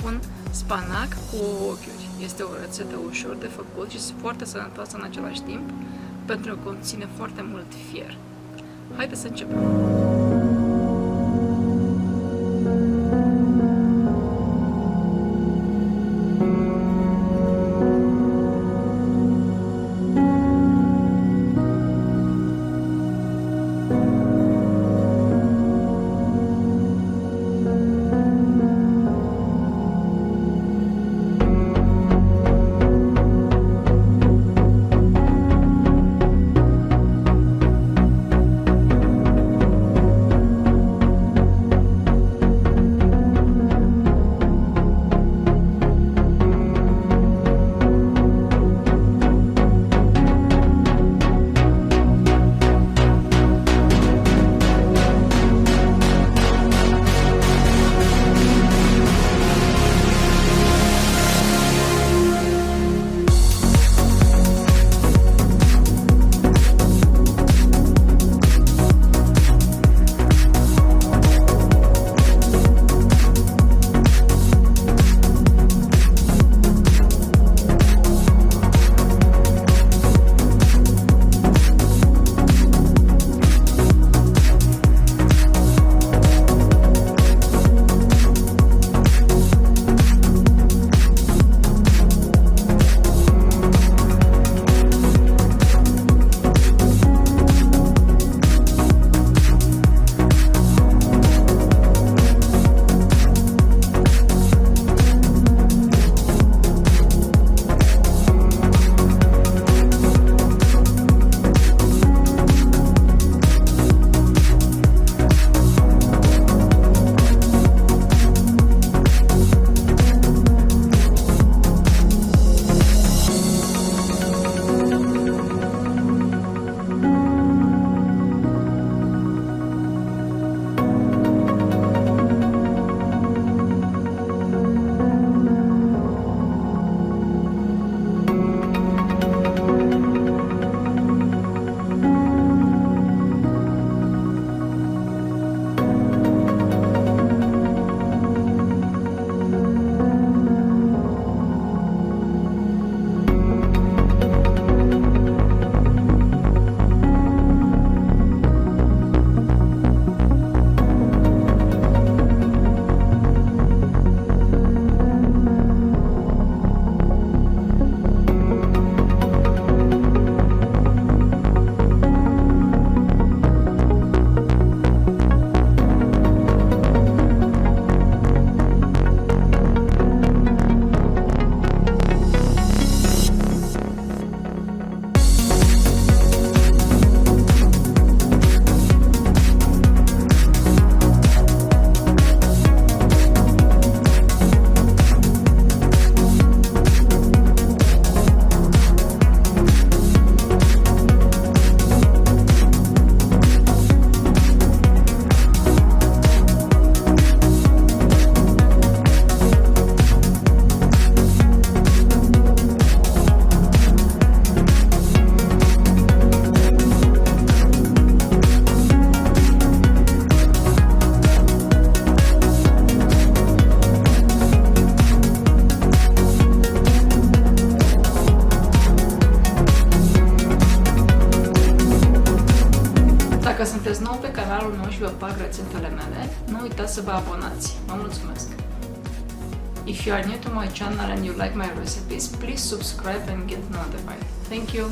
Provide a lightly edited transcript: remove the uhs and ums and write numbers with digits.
pun spanac cu ochiuri. Este o rețetă ușor de făcut și foarte sănătoasă în același timp, pentru că conține foarte mult fier. Haideți să începem! Dacă sunteți nou pe canalul meu și vă plac rețetele mele, nu uitați să vă abonați. Vă mulțumesc! If you are new to my channel and you like my recipes, please subscribe and get notified. Thank you!